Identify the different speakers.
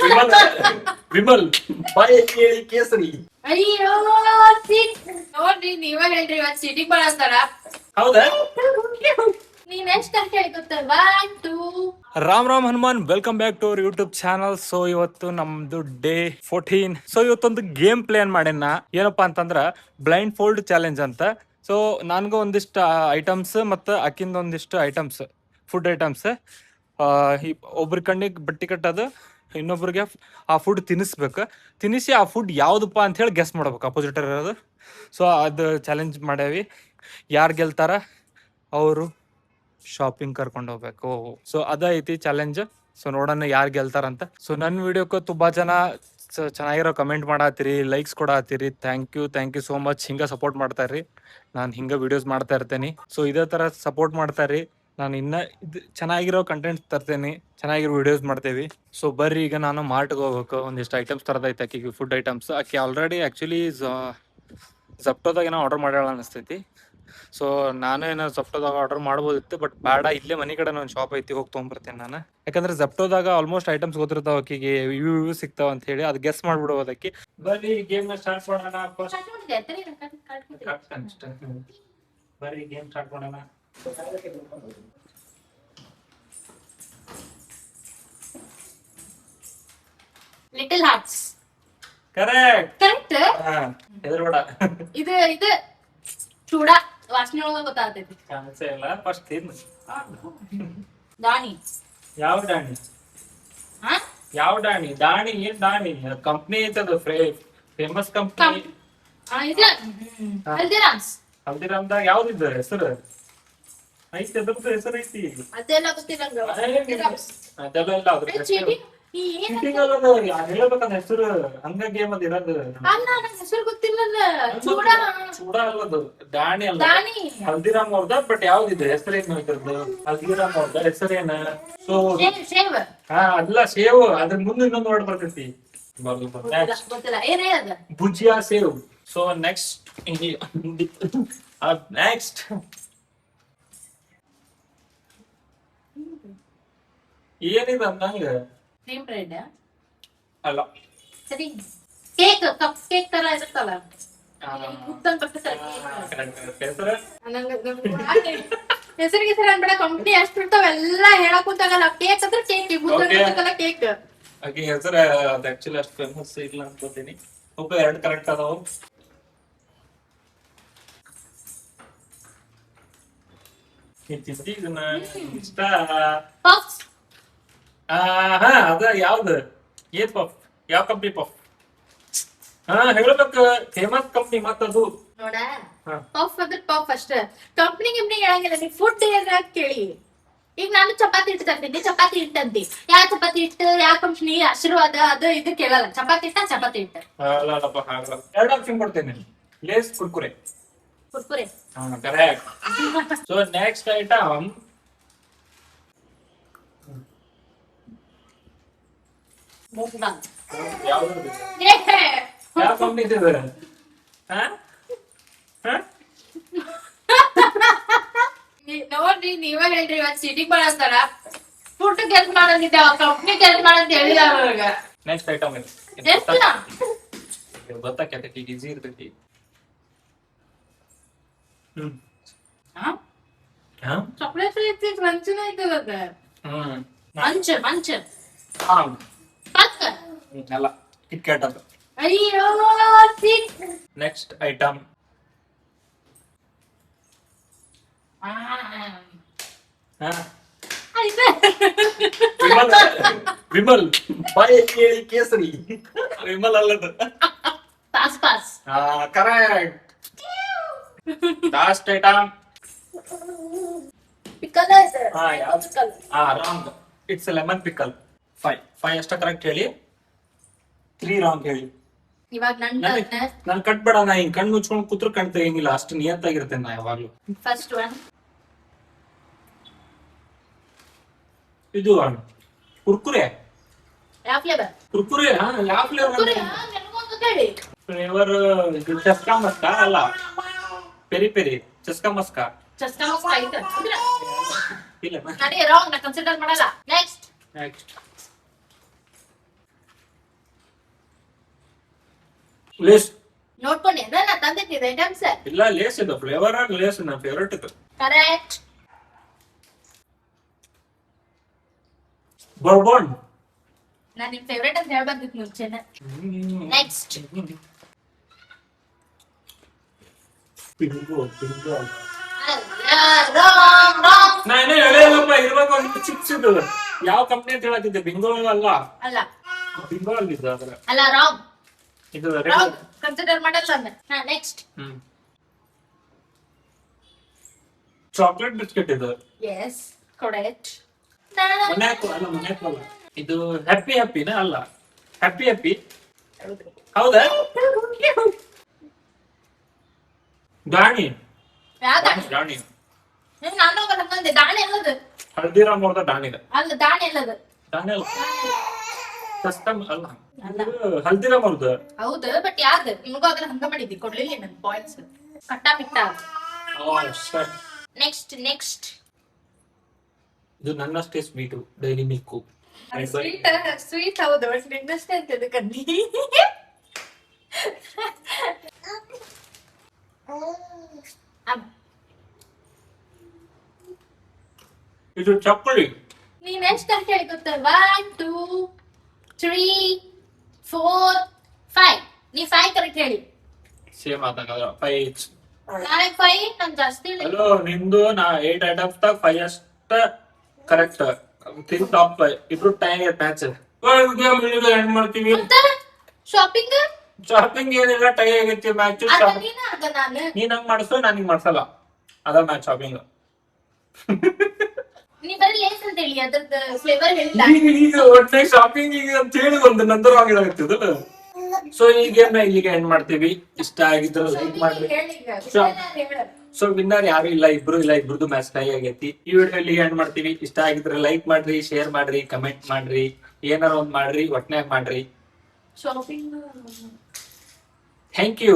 Speaker 1: ವಿಮಲ್ ವಿಮಲ್ ಬಾಯಿ ಹೇಳಿ ಕೇಸರಿ.
Speaker 2: ಅಯ್ಯೋ ನೋಡ್ರಿ ನೀವ ಹೇಳ್ರಿ ಇವತ್ತು ಸಿಟಿ ಬಳಸ್ತಾರ.
Speaker 1: ಹೌದಾ?
Speaker 2: ನೀನ್ ಎಷ್ಟ್ ಅಂತ ಹೇಳಿ ಗೊತ್ತ? 1 2
Speaker 1: Ram Ram Hanuman, welcome back to our YouTube channel. So ಇವತ್ತು ನಮ್ದು ಡೇ 14. ಸೊ ಇವತ್ತೊಂದು ಗೇಮ್ ಪ್ಲಾನ್ ಮಾಡೇನ. ಏನಪ್ಪಾ ಅಂತಂದ್ರ ಬ್ಲೈಂಡ್ ಫೋಲ್ಡ್ ಚಾಲೆಂಜ್ ಅಂತ. ಸೊ ನನ್ಗೂ ಒಂದಿಷ್ಟು ಐಟಮ್ಸ್ ಮತ್ತು ಅಕ್ಕಿಂದ ಒಂದಿಷ್ಟು ಐಟಮ್ಸ್, ಫುಡ್ ಐಟಮ್ಸ್. ಒಬ್ರ ಕಣ್ಣಿಗೆ ಬಟ್ಟಿ ಕಟ್ಟೋದು, ಇನ್ನೊಬ್ರಿಗೆ ಆ ಫುಡ್ ತಿನ್ನಿಸ್ಬೇಕು. ತಿನ್ನಿಸಿ ಆ ಫುಡ್ ಯಾವುದಪ್ಪ ಅಂತ ಹೇಳಿ ಗೆಸ್ ಮಾಡ್ಬೇಕು ಅಪೋಸಿಟರ್ ಇರೋದು. ಸೊ ಅದು ಚಾಲೆಂಜ್ ಮಾಡೇವಿ. ಯಾರು ಗೆಲ್ತಾರ ಅವರು ಶಾಪಿಂಗ್ ಕರ್ಕೊಂಡು ಹೋಗ್ಬೇಕು. ಸೊ ಅದ ಐತಿ ಚಾಲೆಂಜ್. ಸೊ ನೋಡೋಣ ಯಾರು ಗೆಲ್ತಾರಂತ. ಸೊ ನನ್ನ ವಿಡಿಯೋಕ್ಕೂ ತುಂಬಾ ಜನ ಚೆನ್ನಾಗಿರೋ ಕಮೆಂಟ್ ಮಾಡತ್ತೀರಿ, ಲೈಕ್ಸ್ ಕೊಡತ್ತೀರಿ. Thank you so much. ಹಿಂಗ ಸಪೋರ್ಟ್ ಮಾಡ್ತಾ ಇರ್ರಿ. ನಾನು ಹಿಂಗ ವಿಡಿಯೋಸ್ ಮಾಡ್ತಾ ಇರ್ತೇನೆ. ಸೊ ಇದೇ ತರ ಸಪೋರ್ಟ್ ಮಾಡ್ತಾ ಇರ್ರಿ. ನಾನು ಇನ್ನ ಇದು ಚೆನ್ನಾಗಿರೋ ಕಂಟೆಂಟ್ ತರ್ತೇನೆ, ಚೆನ್ನಾಗಿರೋ ವಿಡಿಯೋಸ್ ಮಾಡ್ತೇವಿ. ಸೊ ಬರ್ರಿ, ಈಗ ನಾನು ಮಾರ್ಟ್ಗೆ ಹೋಗ್ಬೇಕು. ಒಂದಿಷ್ಟು ಐಟಮ್ಸ್ ತರದೈತೆ ಆಕಿಗೆ, ಫುಡ್ ಐಟಮ್ಸ್. ಆಕೆ ಆಲ್ರೆಡಿ ಆ್ಯಕ್ಚುಲಿ ಝಪ್ಟೋದಾಗ ಏನೋ ಆರ್ಡರ್ ಮಾಡ್ಯಾಳ ಅನಿಸ್ತೈತಿ. ಸೊ ನಾನು ಏನೋ ಝಪ್ಟೋದಾಗ ಆರ್ಡರ್ ಮಾಡ್ಬೋದಿತ್ತು, ಬಟ್ ಬೇಡ, ಇಲ್ಲೇ ಮನೆ ಕಡೆ ಒಂದು ಶಾಪ್ ಐತಿ, ಹೋಗಿ ತೊಗೊಂಬರ್ತೇನೆ ನಾನು. ಯಾಕಂದ್ರೆ ಝಪ್ಟೋದಾಗ ಆಲ್ಮೋಸ್ಟ್ ಐಟಮ್ಸ್ ಗೊತ್ತಿರ್ತಾವ ಆಕಿಗೆ, ಇವು ಸಿಗ್ತಾವ ಅಂತ ಹೇಳಿ ಅದು ಗೆಸ್ ಮಾಡ್ಬಿಡೋದಕ್ಕೆ. ಬರ್ರಿ ಗೇಮ್ ಸ್ಟಾರ್ಟ್ ಮಾಡೋಣ. ಬರ್ರಿ ಗೇಮ್ ಸ್ಟಾರ್ಟ್ ಮಾಡೋಣ.
Speaker 2: Little hearts.
Speaker 1: ಕರೆಕ್ಟ್. ಹೆದರ್ಬೇಡ.
Speaker 2: ಇದು ಚೂಡ ವಾಸನೆ ಒಳಗ ಗೊತ್ತಾಗ್ತೈತಿ.
Speaker 1: ಚಾನ್ಸೇ ಇಲ್ಲ. ಫಸ್ಟ್ ತಿನ್ನು.
Speaker 2: ದಾಣಿ.
Speaker 1: ಯಾವ ದಾಣಿ? ಯಾವ ದಾಣಿ? ದಾಣಿ ಏನ್ ದಾಣಿ? ಕಂಪ್ನಿ ಐತದ, ಫೇಮಸ್ ಕಂಪ್ನಿ.
Speaker 2: ಇದು ಹಲ್ದಿರಾಮ್ಸ್.
Speaker 1: ಹಲ್ದಿರಾಮ್ದಾಗ ಯಾವ್ದಿದ್ದ ಹೆಸರು ಐತಿ? ಅದ್ರದ್ದು ಹೆಸರು ಐತಿ.
Speaker 2: ಅದೆಲ್ಲ ಗೊತ್ತಿಲ್ಲ.
Speaker 1: ಅದೆಲ್ಲ ಇಲ್ಲ. ಅದ್ರ ಹೇಳ್ಬೇಕಂದ ಹೆಸರು ಹಂಗ ಗೇಮ್ ಅದ ಇರೋದು.
Speaker 2: ಹೆಸರು ಗೊತ್ತಿಲ್ಲ.
Speaker 1: ಚೂಡ ಅಲ್ಲದು, ದಾಣಿ ಅಲ್ಲ. ಹಲ್ದಿರಾಮ್ ಅವ್ರದ. ಬಟ್ ಯಾವ್ದಿದೆ ಹೆಸರೇನು ಇದ್ರದ್ದು? ಹಲ್ದಿರಾಮ್ ಅವ್ರದ ಹೆಸರೇನ? ಸೊ ಅಲ್ಲ, ಸೇವ್. ಅದ್ರ ಮುಂದೆ ಇನ್ನೊಂದು ವರ್ಡ್ ಬರ್ತೈತಿ. ಭುಜಿಯಾ ಸೇವ್. ಸೊ ನೆಕ್ಸ್ಟ್ ಏನಿದೆ ಅಂದಂಗ?
Speaker 2: ಕ್ರೀಮ್ ಬ್ರೆಡ್
Speaker 1: ಅಲ್ಲ.
Speaker 2: ಸರಿ, ಕೇಕ್. ಕಪ್ ಕೇಕ್ ತರ ಇರುತ್ತಲ್ಲ, ಹೆಸರಿಗೆ ಸರಿ ಅನ್ಬೇಡ. ಕಂಪ್ನಿ ಅಷ್ಟು ಇರ್ತಾವ, ಎಲ್ಲ ಹೇಳಕ್ ಕೂತಾಗಲ್ಲ. ಕೇಕ್ ಅಂದ್ರೆ ಕೇಕ್, ಕೇಕ್.
Speaker 1: ಹಾಗೆ ಹೆಸರು ಅದು ಆಕ್ಚುಲಿ ಅಷ್ಟು ಫೇಮಸ್ ಇಲ್ಲ ಅನ್ಕೋತೀನಿ. ಒಬ್ಬ 2 ಕರೆಕ್ಟ್ ಅದಾವ. ಇದನ್ನ ಇಷ್ಟ. ಅದ ಯಾವ್ದು? ಏನ್ ಪಫ್? ಯಾವ ಕಂಪ್ನಿ ಪಫ್? ಹೇಳ್ಬೇಕು. ಫೇಮಸ್ ಕಂಪ್ನಿ ಮತ್ತದು
Speaker 2: ನೋಡ. ಪಫ್ ಅಂದ್ರೆ ಪಫ್ ಅಷ್ಟ. ಕಂಪ್ನಿ ಹೇಳಂಗಿಲ್ಲ. ನೀ ಫುಡ್ ಏನಾರ ಕೇಳಿ. ಈಗ ನಾನು ಚಪಾತಿ ಹಿಟ್ಟು ತರ್ತೀನಿ, ಚಪಾತಿ ಹಿಟ್ಟಂತಿ. ಯಾವ ಚಪಾತಿ ಹಿಟ್ಟು, ಯಾವ ಕಂಪ್ನಿ, ಆಶೀರ್ವಾದ, ಅದು ಇದು ಕೇಳಲ್ಲ. ಚಪಾತಿ ಹಿಟ್ಟ, ಚಪಾತಿ ಹಿಟ್ಟ.
Speaker 1: ಅಲ್ಲಪ್ಪ, ಹಾಗಲ್ಲ. 2 ಆಪ್ಷನ್ ಕೊಡ್ತೇನೆ. Lay's, Kurkure. Correct. So next item ಯಾವ್ದು? ಯಾವ ಕಂಪ್ನಿ ಇದೆ?
Speaker 2: ನೋಡ್ರಿ ನೀವ ಹೇಳ್ರಿ ಇವತ್ತು ಸಿಟಿ ಬಳಸ್ತಾರ. ಫುಡ್ ಕೆಲಸ ಮಾಡೋದಿದ್ದೆ, ಕಂಪ್ನಿ ಕೆಲಸ ಮಾಡೋದ್ ಹೇಳಿದ ಅವ್ರಿಗೆ.
Speaker 1: ನೆಕ್ಸ್ಟ್ ಐಟಮ್ ಗೊತ್ತಾಕೈತಿ, ಈಸಿ ಇರ್ತೈತಿ.
Speaker 2: ಚಾಕ್ಲೇಟ್ ಐತಿ, ಕ್ರಂಚಿನ ಐತದ. ಮಂಚ
Speaker 1: ಅಲ್ಲ, ಕಿಟ್ ಕ್ಯಾಟ್ ಅದು.
Speaker 2: ಅಯ್ಯೋ.
Speaker 1: ನೆಕ್ಸ್ಟ್ ಐಟಮ್ ವಿಮಲ್ ಬಾಯಿ ಹೇಳಿ ಕೇಸರಿ. ವಿಮಲ್ ಅಲ್ಲದು.
Speaker 2: Pass.
Speaker 1: Correct. Last item
Speaker 2: pickle.
Speaker 1: Wrong. It's lemon pickle. 5 ಅಷ್ಟ ಕರೆಕ್ಟ್ ಹೇಳಿ, 3 ರಾಂಗ್ ಹೇಳಿ.
Speaker 2: ಇವಾಗ
Speaker 1: ನನ್ ಕಟ್ಬೇಡ. ನಾ ಹಿಂಗ್ ಕಣ್ ಮುಚ್ಕೊಂಡ್ ಕೂತ್ರು ಕಣ್ ತೆಗಿಂಗಿಲ್ಲ. ಅಷ್ಟು ನಿಯತ್ತಾಗಿರ್ತೇನೆ ನಾ ಯಾವಾಗ್ಲೂ.
Speaker 2: ಫಸ್ಟ್ ಒನ್
Speaker 1: ಇದು ಕುರ್ಕುರೆ.
Speaker 2: ಯಾವ ಫ್ಲೇವರ್?
Speaker 1: ಕುರ್ಕುರೆ. ಯಾವ ಫ್ಲೇವರ್? ಫ್ಲೇವರ್ ಚಸ್ಕಾ ಮಸ್ಕಾ ಅಲ್ಲ, ಪೆರಿ ಪೆರಿ. ಚಸ್ಕಾ ಮಸ್ಕಾ
Speaker 2: ಇಲ್ಲ. ನಡಿ ರಾಂಗ್. ನಾ ಕನ್ಸಿಡರ್ ಮಾಡಲ್ಲ. ನೆಕ್ಸ್ಟ್
Speaker 1: ಲೇಸ್
Speaker 2: ನೋಡ್ಕೊಂಡೆ ನಾ ತಂದಿಟ್ಟಿದ್ದೆ ಐಟಮ್ಸ್.
Speaker 1: ಇಲ್ಲ, ಲೇಸ್ ಇದು ಫ್ಲೇವರ್ ಆಗಿ ಲೇಸ್ ನನ್ನ ಫೇವರೇಟ್ ಇದು.
Speaker 2: ಕರೆಕ್ಟ್.
Speaker 1: ಬರ್ಬಾನ್
Speaker 2: ನಾನ್ ನಿಮ್ ಫೇವ್ರೇಟ್ ಅಂತ ಹೇಳ್ಬಾರ್ದಿತ್ತು ಮುಂಚೆನೆ. Next
Speaker 1: Bingo Bingo
Speaker 2: wrong.
Speaker 1: ನಾ ಏನೋ ಹೇಳಿಲ್ಲಪ್ಪ, ಇರ್ಬೇಕು ಒಂದು ಚಿಪ್ಸ್ ಇದು. ಯಾವ ಕಂಪ್ನಿ ಅಂತ ಹೇಳತ್ತಿದ್ದೆ? ಬಿಂಗೋ ಅಲ್ಲ,
Speaker 2: ಅಲ್ಲ
Speaker 1: ಬಿಂಗೋ ಅಲ್ಲಿದ್ದು ಅದ್ರ
Speaker 2: ಅಲ್ಲ ರಾಂಗ್
Speaker 1: ಇದು
Speaker 2: ರಾಂಗ್ ಕನ್ಸಿಡರ್ ಮಾಡಲ್ಲ ನಾನು. ನೆಕ್ಸ್ಟ್
Speaker 1: ಚಾಕ್ಲೇಟ್ ಬಿಸ್ಕೆಟ್ ಇದು.
Speaker 2: Yes correct.
Speaker 1: ಮನ್ಯಾಕು ಅಲ್ಲ, ಇದು ಹ್ಯಾಪಿ ಹ್ಯಾಪಿನ ಅಲ್ಲ, ಹ್ಯಾಪಿ ಹ್ಯಾಪಿ ಹೌದಾ? ದಾಣಿ ದಾಣಿ
Speaker 2: ನಾನು ಹಂಗಂದೆ. ದಾಣಿ ಎಲ್ಲದು
Speaker 1: ಹಲ್ದಿರಾಮ್ ಅವ್ರದ ದಾಣಿದ
Speaker 2: ಅಲ್ಲ, ದಾಣಿ ಎಲ್ಲದು
Speaker 1: ದಾಣಿ ಅಲ್ಲ, ಕಸ್ಟಮ್ ಅಲ್ಲ, ಇದು ಹಲ್ದಿರಾಮ್ ಅವ್ರದ್ದು.
Speaker 2: ಹೌದು, ಬಟ್ ಯಾರ್ದು? ನಿಮಗೂ ಅದ್ರ ಹಂಗ ಮಾಡಿದ್ದಿ, ಕೊಡ್ಲಿಲ್ಲ ನನ್ ಪಾಯಿಂಟ್ಸ್. ಕಟ್ಟ ಮಿಟ್ಟ. ನೆಕ್ಸ್ಟ್
Speaker 1: ಇದು ನನ್ನಷ್ಟೇ ಸ್ವೀಟು, ಡೈರಿ ಮಿಲ್ಕು.
Speaker 2: ಸ್ವೀಟ್ ಹೌದು, ಬಟ್ ನಿನ್ನಷ್ಟೇ ಅಂತ ಕನ್ನಿ.
Speaker 1: ಇದು ಚಪ್ಪಲಿ.
Speaker 2: ನೀನ್ ಎಷ್ಟ್ ಕರೆಕ್ಟ್ ಹೇಳಿ ಗೊತ್ತ? 1 2 3 4 5. ನೀ 5 ಕರೆಕ್ಟ್ ಹೇಳಿ.
Speaker 1: ಸೇಮ್ ಆದಂಗ 5.
Speaker 2: ನನಗೆ 5, ನಾನು ಜಾಸ್ತಿ ಹೇಳಿ.
Speaker 1: ಹಲೋ, ನಿಂದು ನಾ 8 ಐಟಮ್ಸ್ ದಾಗ 5 ಅಷ್ಟ ಕರೆಕ್ಟ್. ತಿನ್ ಟಾಪ್ 5 ಇಬ್ರು ಟೈಮ್ ಮ್ಯಾಚ್. ಎಂಡ್ ಮಾಡ್ತೀವಿ.
Speaker 2: ಶಾಪಿಂಗ್
Speaker 1: ಶಾಪಿಂಗ್ ಏನಿಲ್ಲ, ಟೈ ಆಗೈತಿ ಮ್ಯಾಚ್. ನೀನ್ ಹಂಗ್ ಮಾಡಿಸೋ, ನಾನು ಹಿಂಗ್ ಮಾಡ್ಸಲ್ಲ. ಅದ ಮ್ಯಾಚ್ ಶಾಪಿಂಗ್.
Speaker 2: ನೀ ಬರೀ ಲೇಸ್ ಅಂತ ಹೇಳಿ, ಅದ್ರದ್ದು ಫ್ಲೇವರ್ ಹೇಳಿಲ್ಲ.
Speaker 1: ಈಗ ಒಟ್ಟೆ ಶಾಪಿಂಗ್ ಅಂತ ಹೇಳಿ ಒಂದು ನಂತರ ಆಗಿದಾಗ್ತದ. ಸೊ ಈ ಗೇಮ್ ನ ಇಲ್ಲಿಗೆ ಎಂಡ್ ಮಾಡ್ತೀವಿ. ಇಷ್ಟ ಆಗಿದ್ರೆ ಲೈಕ್ ಮಾಡ್ರಿ. ಸೊ ವಿನ್ನರ್ ಯಾರು ಇಲ್ಲ, ಇಬ್ರದ್ದು ಮ್ಯಾಚ್ ಟೈ ಆಗೈತಿ. ಈ ವಿಡಿಯೋ ಇಲ್ಲಿಗೆ ಎಂಡ್ ಮಾಡ್ತೀವಿ. ಇಷ್ಟ ಆಗಿದ್ರೆ ಲೈಕ್ ಮಾಡ್ರಿ, ಶೇರ್ ಮಾಡ್ರಿ, ಕಮೆಂಟ್ ಮಾಡ್ರಿ, ಏನಾರ ಒಂದ್ ಮಾಡ್ರಿ, ಒಟ್ನ್ಯಾಗ ಮಾಡ್ರಿ.
Speaker 2: Shopping
Speaker 1: thank you.